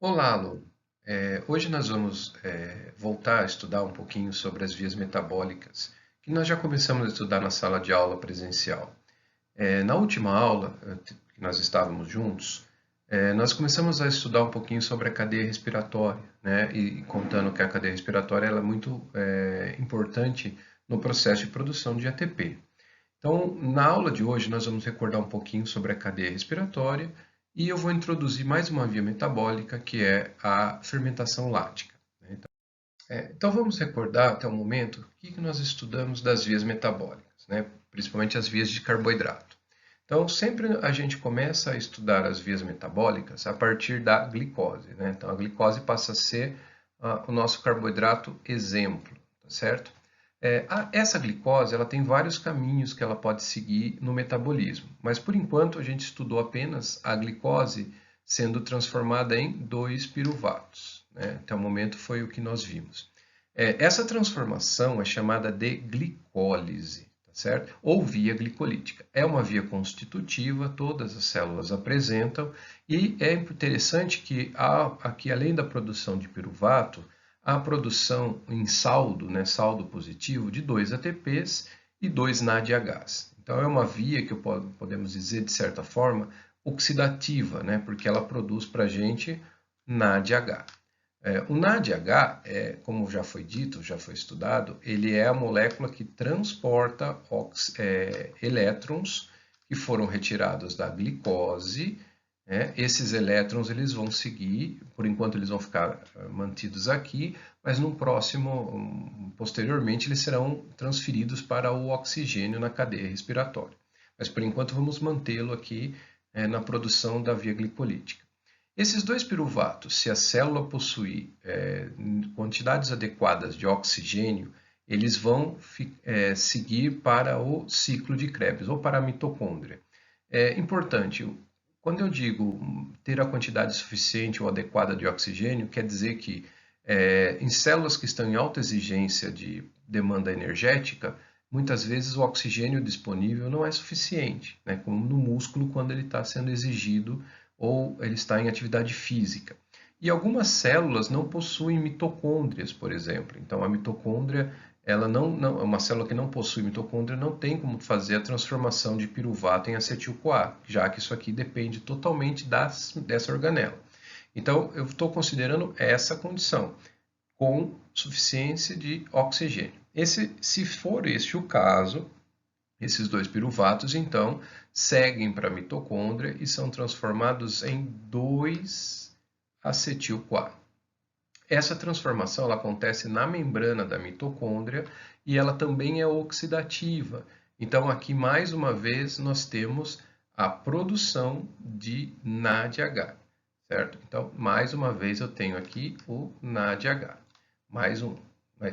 Olá, aluno. Hoje nós vamos voltar a estudar um pouquinho sobre as vias metabólicas, que nós já começamos a estudar na sala de aula presencial. Na última aula, que nós estávamos juntos, nós começamos a estudar um pouquinho sobre a cadeia respiratória, né? E contando que a cadeia respiratória ela é muito importante no processo de produção de ATP. Então, na aula de hoje, nós vamos recordar um pouquinho sobre a cadeia respiratória e eu vou introduzir mais uma via metabólica, que é a fermentação lática, né? Então, vamos recordar até o momento o que nós estudamos das vias metabólicas, né? Principalmente as vias de carboidrato. Então, sempre a gente começa a estudar as vias metabólicas a partir da glicose, né? Então, a glicose passa a ser o nosso carboidrato exemplo, tá certo? Essa glicose ela tem vários caminhos que ela pode seguir no metabolismo, mas por enquanto a gente estudou apenas a glicose sendo transformada em 2-piruvatos, né? Até o momento foi o que nós vimos. Essa transformação é chamada de glicólise, tá certo? Ou via glicolítica. É uma via constitutiva, todas as células apresentam, e é interessante que aqui, além da produção de piruvato, a produção em saldo, né, saldo positivo, de 2 ATPs e 2 NADHs. Então, é uma via que podemos dizer, de certa forma, oxidativa, né, porque ela produz para a gente NADH. O NADH, como já foi dito, já foi estudado, ele é a molécula que transporta elétrons que foram retirados da glicose, né? Esses elétrons eles vão seguir, por enquanto eles vão ficar mantidos aqui, mas no próximo, posteriormente, eles serão transferidos para o oxigênio na cadeia respiratória. Mas por enquanto vamos mantê-lo aqui na produção da via glicolítica. Esses 2-piruvatos, se a célula possuir quantidades adequadas de oxigênio, eles vão seguir para o ciclo de Krebs, ou para a mitocôndria. É importante, quando eu digo ter a quantidade suficiente ou adequada de oxigênio, quer dizer que em células que estão em alta exigência de demanda energética, muitas vezes o oxigênio disponível não é suficiente, né? Como no músculo quando ele está sendo exigido ou ele está em atividade física. E algumas células não possuem mitocôndrias, por exemplo. Então, a mitocôndria, ela uma célula que não possui mitocôndria não tem como fazer a transformação de piruvato em acetil-CoA, já que isso aqui depende totalmente dessa organela. Então, eu estou considerando essa condição, com suficiência de oxigênio. Se for este o caso, esses 2-piruvatos, então, seguem para a mitocôndria e são transformados em 2-acetil-CoA. Essa transformação ela acontece na membrana da mitocôndria e ela também é oxidativa. Então, aqui, mais uma vez, nós temos a produção de NADH, certo? Então, mais uma vez, eu tenho aqui o NADH. Mais um,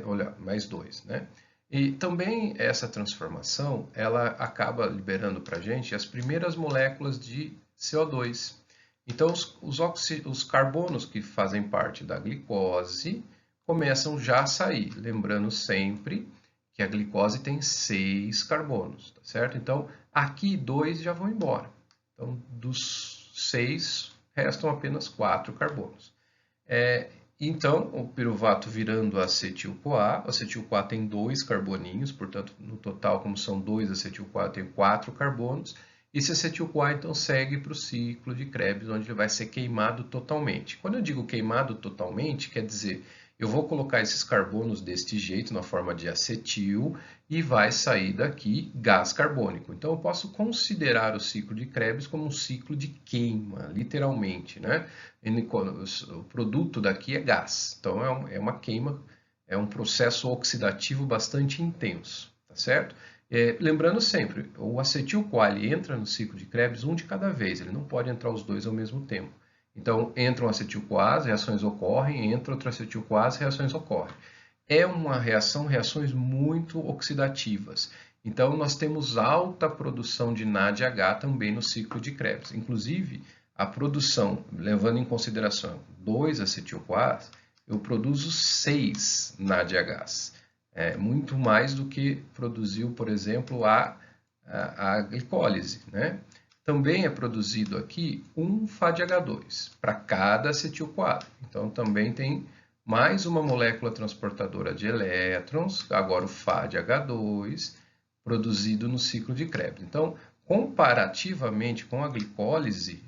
olha, mais dois, né? E também essa transformação, ela acaba liberando para a gente as primeiras moléculas de CO2. Então, os carbonos que fazem parte da glicose começam já a sair. Lembrando sempre que a glicose tem 6 carbonos, tá certo? Então, aqui 2 já vão embora. Então, dos 6, restam apenas 4 carbonos. Então, o piruvato virando acetil-CoA, o acetil-CoA tem 2 carboninhos, portanto, no total, como são 2 acetil-CoA, tem 4 carbonos. E esse acetil-CoA, então, segue para o ciclo de Krebs, onde ele vai ser queimado totalmente. Quando eu digo queimado totalmente, quer dizer, eu vou colocar esses carbonos deste jeito, na forma de acetil, e vai sair daqui gás carbônico. Então, eu posso considerar o ciclo de Krebs como um ciclo de queima, literalmente, né? O produto daqui é gás. Então, é uma queima, é um processo oxidativo bastante intenso, tá certo? Lembrando sempre, o acetil-CoA entra no ciclo de Krebs um de cada vez, ele não pode entrar os dois ao mesmo tempo. Então, entra um acetil-CoA, as reações ocorrem, entra outro acetil-CoA, as reações ocorrem. É uma reações muito oxidativas. Então, nós temos alta produção de NADH também no ciclo de Krebs. Inclusive, a produção, levando em consideração 2 acetil-CoAs, eu produzo 6 NADHs. Muito mais do que produziu, por exemplo, a glicólise, né? também é produzido aqui um FADH2 para cada acetil-CoA. Então, também tem mais uma molécula transportadora de elétrons, agora o FADH2, produzido no ciclo de Krebs. Então, comparativamente com a glicólise,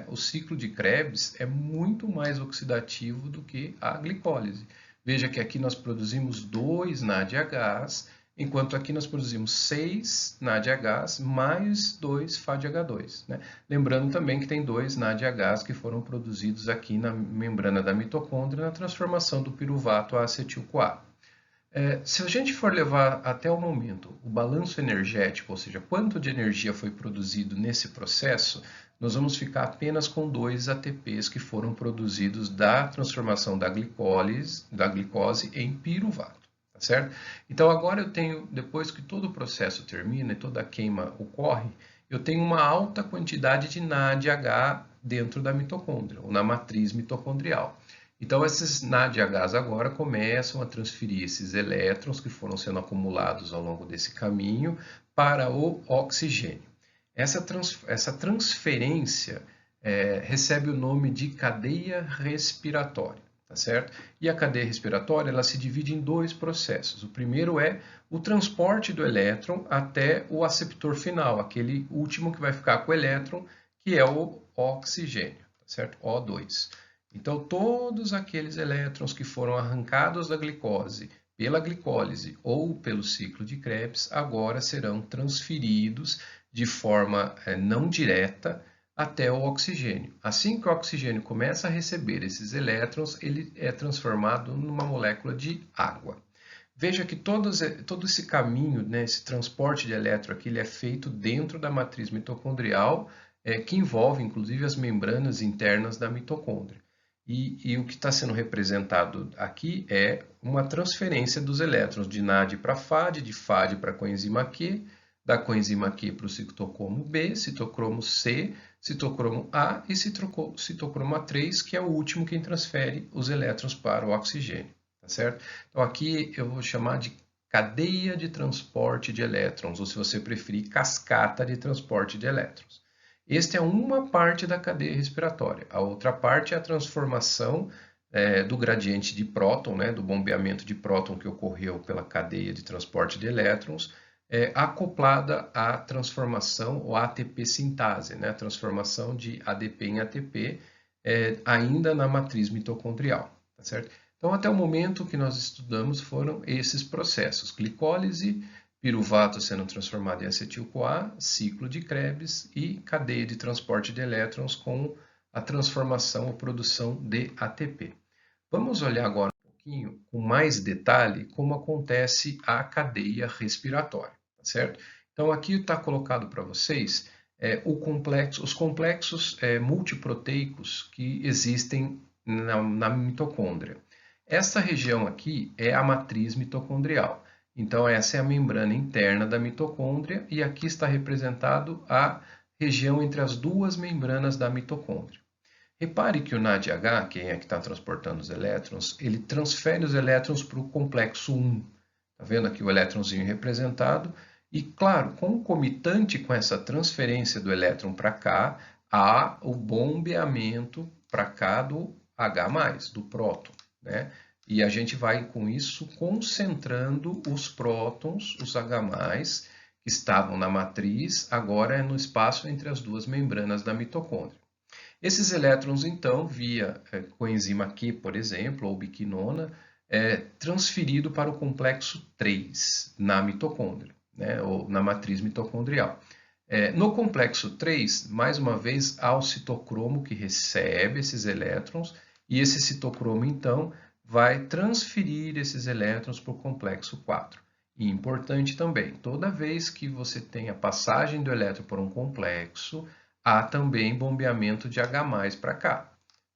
o ciclo de Krebs é muito mais oxidativo do que a glicólise. Veja que aqui nós produzimos 2 NADHs, enquanto aqui nós produzimos 6 NADHs mais 2 FADH2. Né? Lembrando também que tem 2 NADHs que foram produzidos aqui na membrana da mitocôndria na transformação do piruvato a acetil-CoA. Se a gente for levar até o momento o balanço energético, ou seja, quanto de energia foi produzido nesse processo, nós vamos ficar apenas com 2 ATPs que foram produzidos da transformação da glicose em piruvato, tá certo? Então agora eu tenho, depois que todo o processo termina e toda a queima ocorre, eu tenho uma alta quantidade de NADH dentro da mitocôndria, ou na matriz mitocondrial. Então, esses NADHs agora começam a transferir esses elétrons que foram sendo acumulados ao longo desse caminho para o oxigênio. Essa transferência recebe o nome de cadeia respiratória, tá certo? E a cadeia respiratória ela se divide em 2 processos. O primeiro é o transporte do elétron até o aceptor final, aquele último que vai ficar com o elétron, que é o oxigênio, tá certo? O2. Então, todos aqueles elétrons que foram arrancados da glicose pela glicólise ou pelo ciclo de Krebs, agora serão transferidos de forma não direta até o oxigênio. Assim que o oxigênio começa a receber esses elétrons, ele é transformado numa molécula de água. Veja que todo esse caminho, né, esse transporte de elétron aqui, ele é feito dentro da matriz mitocondrial, que envolve inclusive as membranas internas da mitocôndria. E o que está sendo representado aqui é uma transferência dos elétrons de NAD para FAD, de FAD para coenzima Q, da coenzima Q para o citocromo B, citocromo C, citocromo A e citocromo A3, que é o último quem transfere os elétrons para o oxigênio. Tá certo? Então aqui eu vou chamar de cadeia de transporte de elétrons, ou se você preferir, cascata de transporte de elétrons. Esta é uma parte da cadeia respiratória. A outra parte é a transformação do gradiente de próton, né, do bombeamento de próton que ocorreu pela cadeia de transporte de elétrons, acoplada à transformação ou ATP sintase, né, a transformação de ADP em ATP, ainda na matriz mitocondrial. Tá certo? Então, até o momento que nós estudamos foram esses processos: glicólise, piruvato sendo transformado em acetil-CoA, ciclo de Krebs e cadeia de transporte de elétrons com a transformação ou produção de ATP. Vamos olhar agora um pouquinho com mais detalhe como acontece a cadeia respiratória, tá certo? Então aqui está colocado para vocês os complexos multiproteicos que existem na mitocôndria. Essa região aqui é a matriz mitocondrial. Então, essa é a membrana interna da mitocôndria e aqui está representado a região entre as duas membranas da mitocôndria. Repare que o NADH, quem é que está transportando os elétrons, ele transfere os elétrons para o complexo 1. Está vendo aqui o elétronzinho representado? E, claro, concomitante com essa transferência do elétron para cá, há o bombeamento para cá do H+, do próton, né? E a gente vai, com isso, concentrando os prótons, os H+, que estavam na matriz, agora no espaço entre as duas membranas da mitocôndria. Esses elétrons, então, via coenzima Q, por exemplo, ou biquinona, transferido para o complexo 3 na mitocôndria, né, ou na matriz mitocondrial. No complexo 3, mais uma vez, há o citocromo que recebe esses elétrons, e esse citocromo, então, vai transferir esses elétrons para o complexo 4. E importante também, toda vez que você tem a passagem do elétron por um complexo, há também bombeamento de H+ para cá,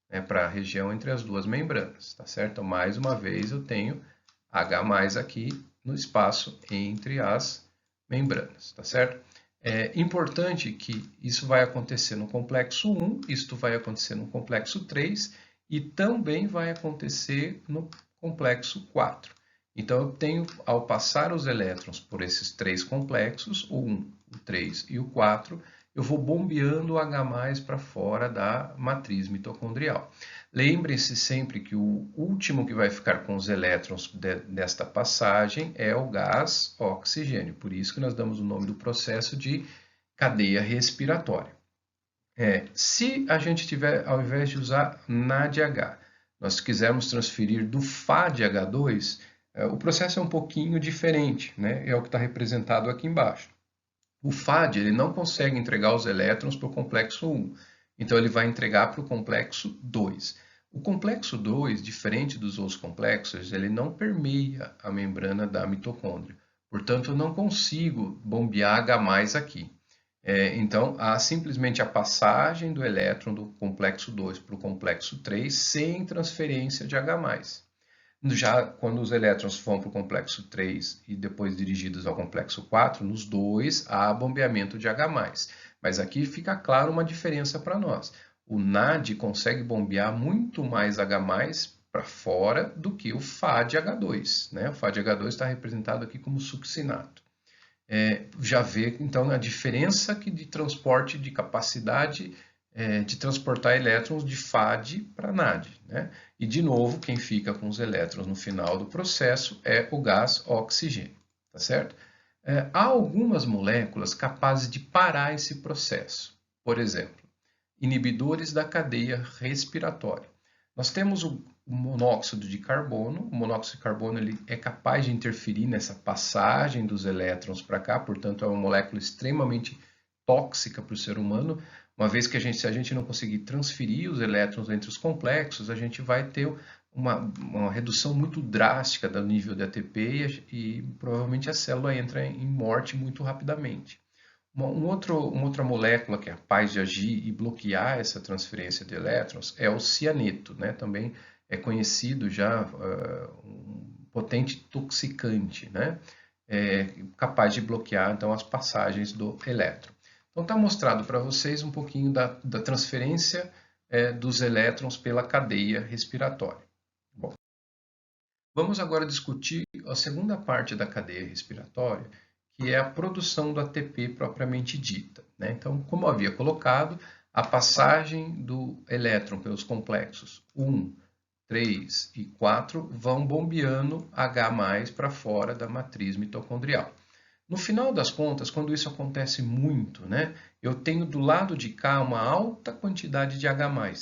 né, para a região entre as duas membranas, tá certo? Então, mais uma vez, eu tenho H+ aqui no espaço entre as membranas, tá certo? É importante que isso vai acontecer no complexo 1, isto vai acontecer no complexo 3, e também vai acontecer no complexo 4. Então, eu tenho, ao passar os elétrons por esses 3 complexos, o 1, o 3 e o 4, eu vou bombeando o H+ para fora da matriz mitocondrial. Lembrem-se sempre que o último que vai ficar com os elétrons desta passagem é o gás oxigênio. Por isso que nós damos o nome do processo de cadeia respiratória. Se a gente tiver, ao invés de usar NADH, nós quisermos transferir do FADH2, o processo é um pouquinho diferente, né? É o que está representado aqui embaixo. O FAD ele não consegue entregar os elétrons para o complexo 1, então ele vai entregar para o complexo 2. O complexo 2, diferente dos outros complexos, ele não permeia a membrana da mitocôndria. Portanto, eu não consigo bombear H+ aqui. Então, há simplesmente a passagem do elétron do complexo 2 para o complexo 3 sem transferência de H+. Já quando os elétrons vão para o complexo 3 e depois dirigidos ao complexo 4, nos dois há bombeamento de H+. Mas aqui fica claro uma diferença para nós. O NAD consegue bombear muito mais H+ para fora do que o FADH2. Né? O FADH2 está representado aqui como succinato. Já vê então a diferença de transporte de capacidade de transportar elétrons de FAD para NAD. Né? E de novo, quem fica com os elétrons no final do processo é o gás oxigênio. Tá certo? Há algumas moléculas capazes de parar esse processo. Por exemplo, inibidores da cadeia respiratória. Nós temos o monóxido de carbono. O monóxido de carbono ele é capaz de interferir nessa passagem dos elétrons para cá, portanto é uma molécula extremamente tóxica para o ser humano, uma vez que se a gente não conseguir transferir os elétrons entre os complexos, a gente vai ter uma redução muito drástica do nível de ATP e provavelmente a célula entra em morte muito rapidamente. Uma outra molécula que é capaz de agir e bloquear essa transferência de elétrons é o cianeto, né? Também é conhecido já um potente toxicante, né? Capaz de bloquear então as passagens do elétron. Então está mostrado para vocês um pouquinho da transferência dos elétrons pela cadeia respiratória. Bom, vamos agora discutir a segunda parte da cadeia respiratória, que é a produção do ATP propriamente dita. Né? Então, como eu havia colocado, a passagem do elétron pelos complexos 1, 3 e 4 vão bombeando H+ para fora da matriz mitocondrial. No final das contas, quando isso acontece muito, né, eu tenho do lado de cá uma alta quantidade de H+,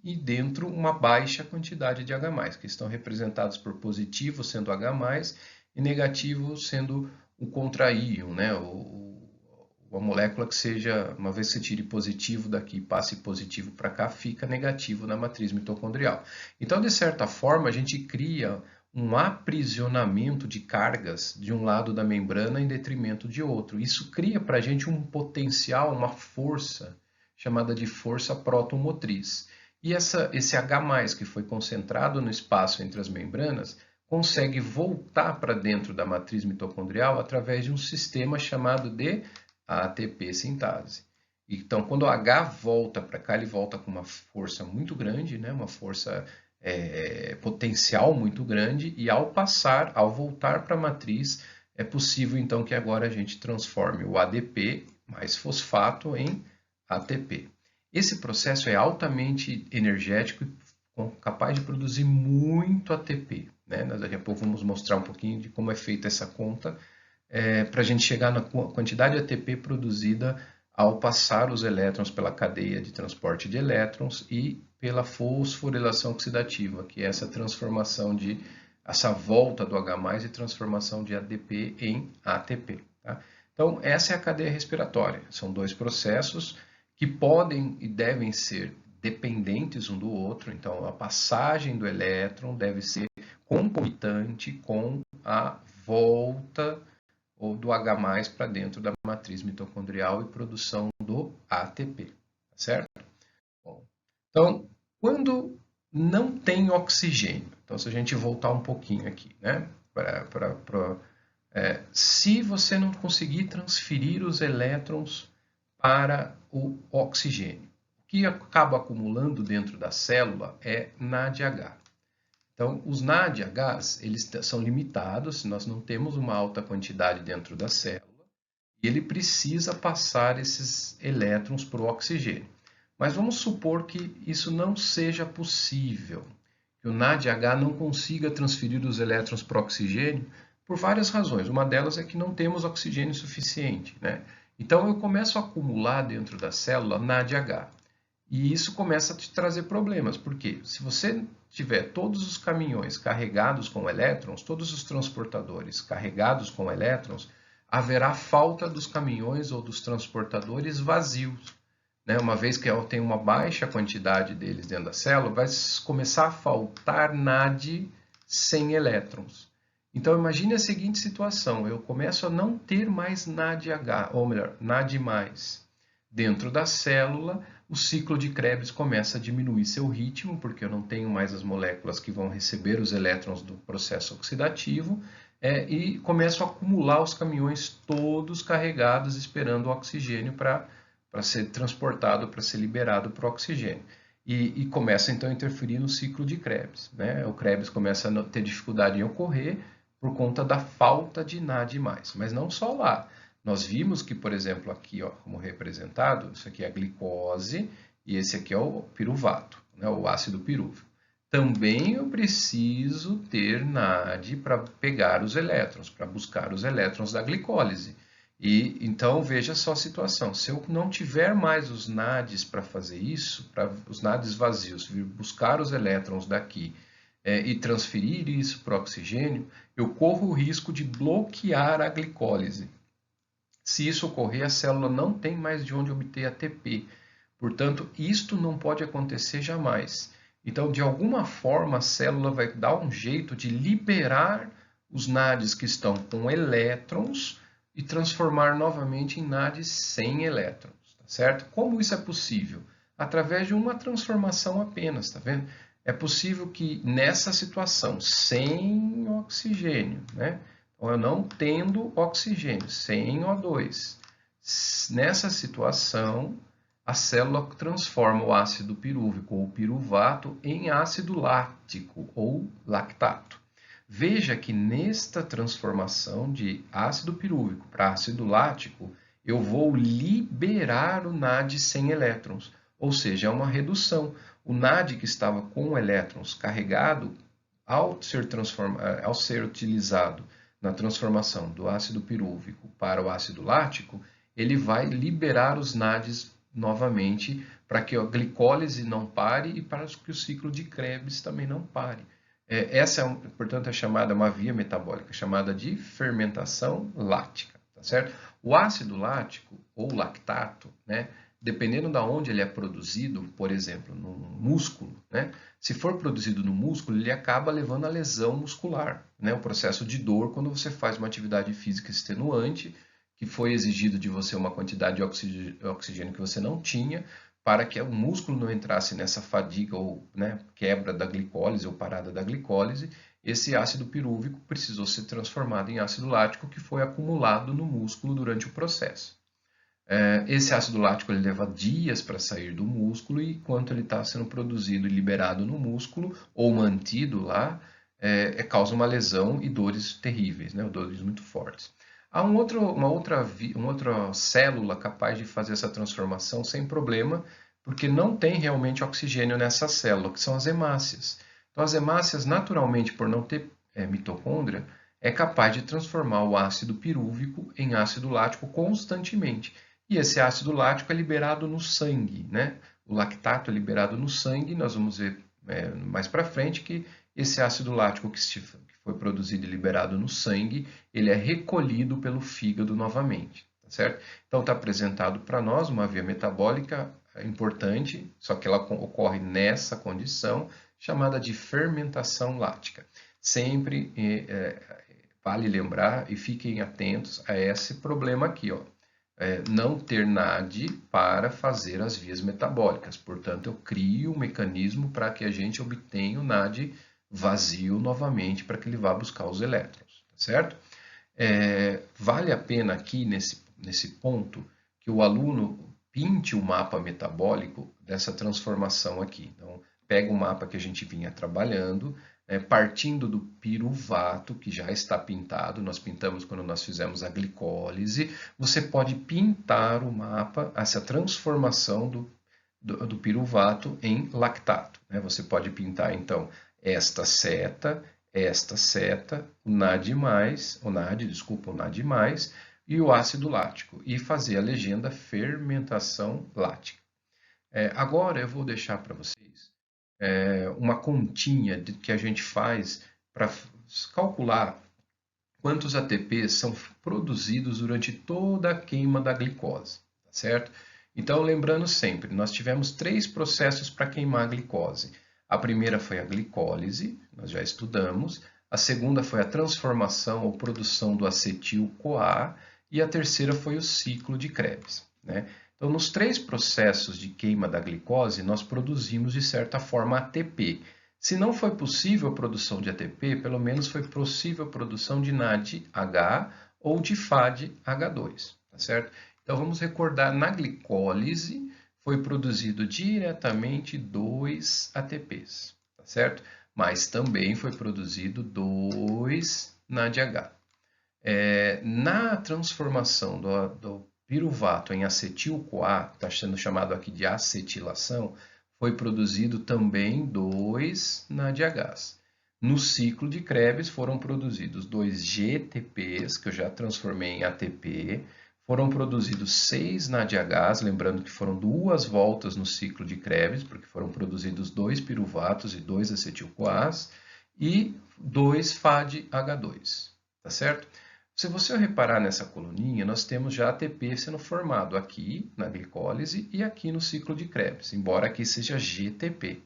e dentro uma baixa quantidade de H+, que estão representados por positivo sendo H+, e negativo sendo o contraíon, né, a molécula que seja, uma vez que você tire positivo daqui e passe positivo para cá, fica negativo na matriz mitocondrial. Então, de certa forma, a gente cria um aprisionamento de cargas de um lado da membrana em detrimento de outro. Isso cria para a gente um potencial, uma força chamada de força protomotriz. E esse H+, que foi concentrado no espaço entre as membranas, consegue voltar para dentro da matriz mitocondrial através de um sistema chamado de ATP sintase. Então, quando o H volta para cá, ele volta com uma força muito grande, né? Uma força potencial muito grande, e ao voltar para a matriz, é possível então que agora a gente transforme o ADP mais fosfato em ATP. Esse processo é altamente energético e capaz de produzir muito ATP. Né? Daqui a pouco vamos mostrar um pouquinho de como é feita essa conta para a gente chegar na quantidade de ATP produzida ao passar os elétrons pela cadeia de transporte de elétrons e pela fosforilação oxidativa, que é essa transformação essa volta do H+ e transformação de ADP em ATP. Tá? Então, essa é a cadeia respiratória. São dois processos que podem e devem ser dependentes um do outro. Então, a passagem do elétron deve ser concomitante com a volta ou do H+ para dentro da matriz mitocondrial e produção do ATP, tá certo? Bom, então, quando não tem oxigênio, então se a gente voltar um pouquinho aqui, né? Se você não conseguir transferir os elétrons para o oxigênio, o que acaba acumulando dentro da célula é NADH. Então, os NADHs, eles são limitados, nós não temos uma alta quantidade dentro da célula, ele precisa passar esses elétrons para o oxigênio. Mas vamos supor que isso não seja possível, que o NADH não consiga transferir os elétrons para o oxigênio por várias razões. Uma delas é que não temos oxigênio suficiente, né? Então eu começo a acumular dentro da célula NADH. E isso começa a te trazer problemas, porque se você tiver todos os caminhões carregados com elétrons, todos os transportadores carregados com elétrons, haverá falta dos caminhões ou dos transportadores vazios, né? Uma vez que eu tenho uma baixa quantidade deles dentro da célula, vai começar a faltar NAD sem elétrons. Então imagine a seguinte situação, eu começo a não ter mais NADH, ou melhor, NAD+. Dentro da célula, o ciclo de Krebs começa a diminuir seu ritmo, porque eu não tenho mais as moléculas que vão receber os elétrons do processo oxidativo, e começo a acumular os caminhões todos carregados, esperando o oxigênio para ser transportado, para ser liberado para o oxigênio. E começa então a interferir no ciclo de Krebs, né? O Krebs começa a ter dificuldade em ocorrer por conta da falta de NAD+. Mas não só lá. Nós vimos que, por exemplo, aqui, ó, como representado, isso aqui é a glicose e esse aqui é o piruvato, né, o ácido pirúvico. Também eu preciso ter NAD para pegar os elétrons, para buscar os elétrons da glicólise. E então veja só a situação, se eu não tiver mais os NADs para fazer isso, para os NADs vazios vir buscar os elétrons daqui e transferir isso para o oxigênio, eu corro o risco de bloquear a glicólise. Se isso ocorrer, a célula não tem mais de onde obter ATP. Portanto, isto não pode acontecer jamais. Então, de alguma forma, a célula vai dar um jeito de liberar os NADs que estão com elétrons e transformar novamente em NADs sem elétrons, tá certo? Como isso é possível? Através de uma transformação apenas, tá vendo? É possível que nessa situação, sem oxigênio, né? Então, eu não tendo oxigênio, sem O2, nessa situação, a célula transforma o ácido pirúvico ou piruvato em ácido lático ou lactato. Veja que nesta transformação de ácido pirúvico para ácido lático, eu vou liberar o NAD sem elétrons, ou seja, é uma redução. O NAD que estava com elétrons carregado, ao ser utilizado na transformação do ácido pirúvico para o ácido lático, ele vai liberar os NADs novamente para que a glicólise não pare e para que o ciclo de Krebs também não pare. Essa, portanto, é chamada uma via metabólica, chamada de fermentação lática, tá certo? O ácido lático ou lactato, né, dependendo de onde ele é produzido, por exemplo, no músculo, né? Se for produzido no músculo, ele acaba levando a lesão muscular, né? O processo de dor quando você faz uma atividade física extenuante, que foi exigido de você uma quantidade de oxigênio que você não tinha, para que o músculo não entrasse nessa fadiga ou, né, quebra da glicólise ou parada da glicólise, esse ácido pirúvico precisou ser transformado em ácido lático que foi acumulado no músculo durante o processo. Esse ácido lático ele leva dias para sair do músculo e enquanto ele está sendo produzido e liberado no músculo ou mantido lá, causa uma lesão e dores terríveis, né? Dores muito fortes. Há uma outra célula capaz de fazer essa transformação sem problema, porque não tem realmente oxigênio nessa célula, que são as hemácias. Então, as hemácias, naturalmente, por não ter mitocôndria, é capaz de transformar o ácido pirúvico em ácido lático constantemente. E esse ácido lático é liberado no sangue, né? O lactato é liberado no sangue, nós vamos ver mais para frente que esse ácido lático que foi produzido e liberado no sangue, ele é recolhido pelo fígado novamente, tá certo? Então está apresentado para nós uma via metabólica importante, só que ela ocorre nessa condição, chamada de fermentação lática. Sempre vale lembrar e fiquem atentos a esse problema aqui, ó. Não ter NAD para fazer as vias metabólicas. Portanto, eu crio um mecanismo para que a gente obtenha o NAD vazio novamente para que ele vá buscar os elétrons, tá certo? Vale a pena aqui nesse ponto que o aluno pinte o mapa metabólico dessa transformação aqui. Então, pega o mapa que a gente vinha trabalhando, partindo do piruvato, que já está pintado, nós pintamos quando nós fizemos a glicólise, você pode pintar o mapa, essa transformação do piruvato em lactato, né? Você pode pintar, então, esta seta, o NAD+, o NAD+, e o ácido lático, e fazer a legenda fermentação lática. Agora eu vou deixar para vocês uma continha que a gente faz para calcular quantos ATPs são produzidos durante toda a queima da glicose, tá certo? Então, lembrando sempre, nós tivemos 3 processos para queimar a glicose. A primeira foi a glicólise, nós já estudamos. A segunda foi a transformação ou produção do acetil-CoA. E a terceira foi o ciclo de Krebs, né? Então, nos 3 processos de queima da glicose, nós produzimos, de certa forma, ATP. Se não foi possível a produção de ATP, pelo menos foi possível a produção de NADH ou de FADH2, tá certo? Então, vamos recordar, na glicólise foi produzido diretamente 2 ATPs, tá certo? Mas também foi produzido 2 NADH. Na transformação do piruvato em acetil-CoA, está sendo chamado aqui de acetilação, foi produzido também 2 NADHs. No ciclo de Krebs foram produzidos 2 GTPs, que eu já transformei em ATP, foram produzidos 6 NADHs, lembrando que foram 2 voltas no ciclo de Krebs, porque foram produzidos 2 piruvatos e 2 acetil-CoAs, e 2 FADH2, tá certo? Se você reparar nessa coluninha, nós temos já ATP sendo formado aqui na glicólise e aqui no ciclo de Krebs, embora aqui seja GTP.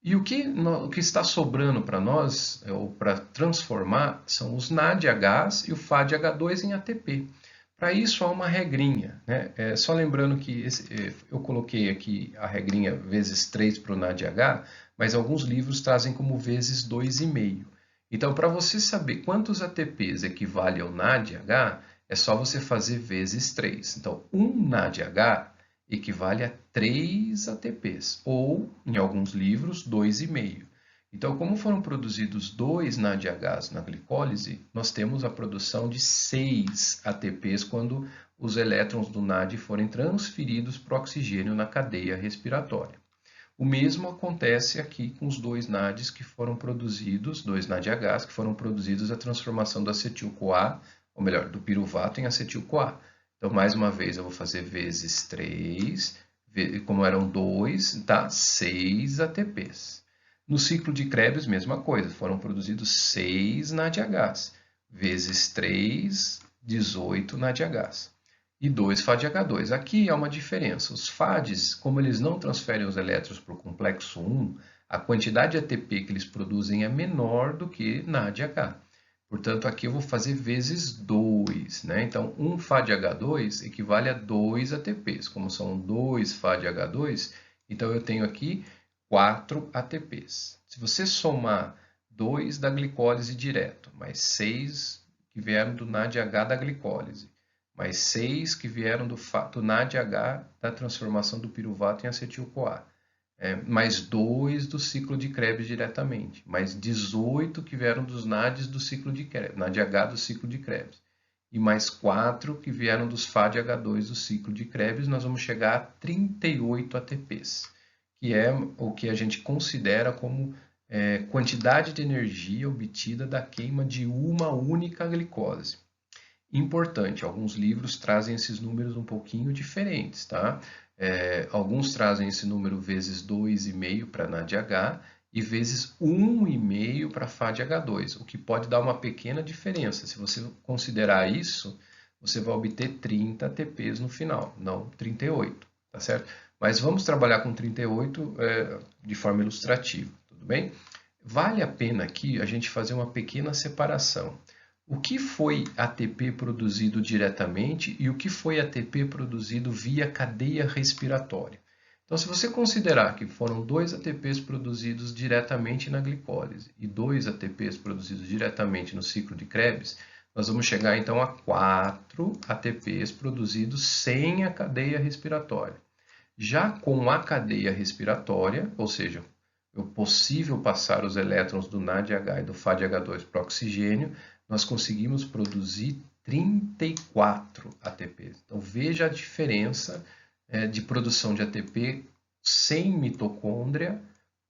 E o que está sobrando para nós, ou para transformar, são os NADHs e o FADH2 em ATP. Para isso há uma regrinha, né? Só lembrando que eu coloquei aqui a regrinha vezes 3 para o NADH, mas alguns livros trazem como vezes 2,5. Então, para você saber quantos ATPs equivale ao NADH, é só você fazer vezes 3. Então, 1 NADH equivale a 3 ATPs, ou, em alguns livros, 2,5. Então, como foram produzidos 2 NADHs na glicólise, nós temos a produção de 6 ATPs quando os elétrons do NAD forem transferidos para o oxigênio na cadeia respiratória. O mesmo acontece aqui com os 2 NADs que foram produzidos, 2 NADHs que foram produzidos a transformação do acetil-CoA, ou melhor, do piruvato em acetil-CoA. Então, mais uma vez, eu vou fazer vezes 3, como eram 2, dá 6 ATPs. No ciclo de Krebs, mesma coisa, foram produzidos 6 NADHs, vezes 3, 18 NADHs. E 2 FADH2. Aqui há uma diferença. Os FADs, como eles não transferem os elétrons para o complexo 1, a quantidade de ATP que eles produzem é menor do que NADH. Portanto, aqui eu vou fazer vezes 2, né? Então, 1 FADH2 equivale a 2 ATPs. Como são 2 FADH2, então eu tenho aqui 4 ATPs. Se você somar 2 da glicólise direto, mais 6 que vieram do NADH da glicólise, mais 6 que vieram do NADH da transformação do piruvato em acetil-CoA, mais 2 do ciclo de Krebs diretamente, mais 18 que vieram dos NADs do ciclo de Krebs, NADH do ciclo de Krebs, e mais 4 que vieram dos FADH2 do ciclo de Krebs, nós vamos chegar a 38 ATPs, que é o que a gente considera como quantidade de energia obtida da queima de uma única glicose. Importante, alguns livros trazem esses números um pouquinho diferentes, tá? Alguns trazem esse número vezes 2,5 para NADH e vezes 1,5 para FADH2, o que pode dar uma pequena diferença. Se você considerar isso, você vai obter 30 ATPs no final, não 38, tá certo? Mas vamos trabalhar com 38 de forma ilustrativa, tudo bem? Vale a pena aqui a gente fazer uma pequena separação. O que foi ATP produzido diretamente e o que foi ATP produzido via cadeia respiratória? Então, se você considerar que foram 2 ATPs produzidos diretamente na glicólise e 2 ATPs produzidos diretamente no ciclo de Krebs, nós vamos chegar então a 4 ATPs produzidos sem a cadeia respiratória. Já com a cadeia respiratória, ou seja, possível passar os elétrons do NADH e do FADH2 para o oxigênio, nós conseguimos produzir 34 ATPs. Então veja a diferença de produção de ATP sem mitocôndria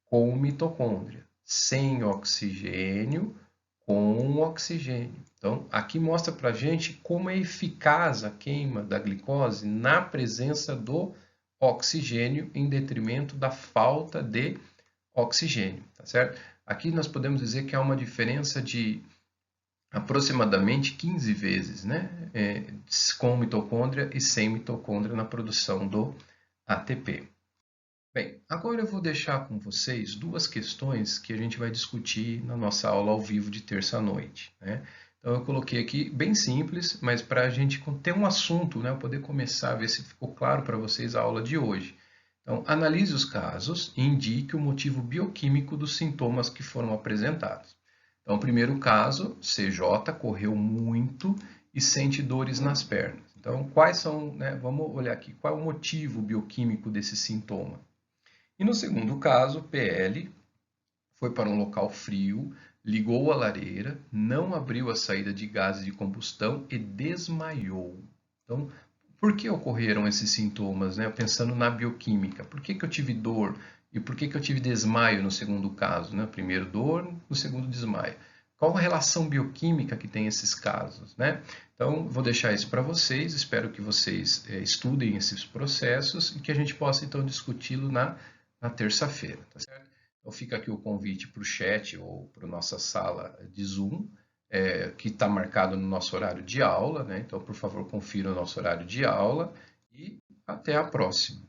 com mitocôndria, sem oxigênio com oxigênio. Então aqui mostra para a gente como é eficaz a queima da glicose na presença do oxigênio em detrimento da falta de oxigênio, tá certo? Aqui nós podemos dizer que há uma diferença de aproximadamente 15 vezes, né? Com mitocôndria e sem mitocôndria na produção do ATP. Bem, agora eu vou deixar com vocês duas questões que a gente vai discutir na nossa aula ao vivo de terça-noite, né? Então eu coloquei aqui bem simples, mas para a gente ter um assunto, né? Eu poder começar a ver se ficou claro para vocês a aula de hoje. Então, analise os casos e indique o motivo bioquímico dos sintomas que foram apresentados. Então, o primeiro caso, CJ correu muito e sente dores nas pernas. Então, quais são, né, vamos olhar aqui, qual é o motivo bioquímico desse sintoma? E no segundo caso, PL, foi para um local frio, ligou a lareira, não abriu a saída de gases de combustão e desmaiou. Então, por que ocorreram esses sintomas, né? Pensando na bioquímica, por que eu tive dor e por que eu tive desmaio no segundo caso, né? Primeiro dor, no segundo desmaio. Qual a relação bioquímica que tem esses casos, né? Então, vou deixar isso para vocês, espero que vocês estudem esses processos e que a gente possa, então, discuti-lo na terça-feira, tá certo? Então, fica aqui o convite para o chat ou para a nossa sala de Zoom, que está marcado no nosso horário de aula, né? Então, por favor, confira o nosso horário de aula e até a próxima.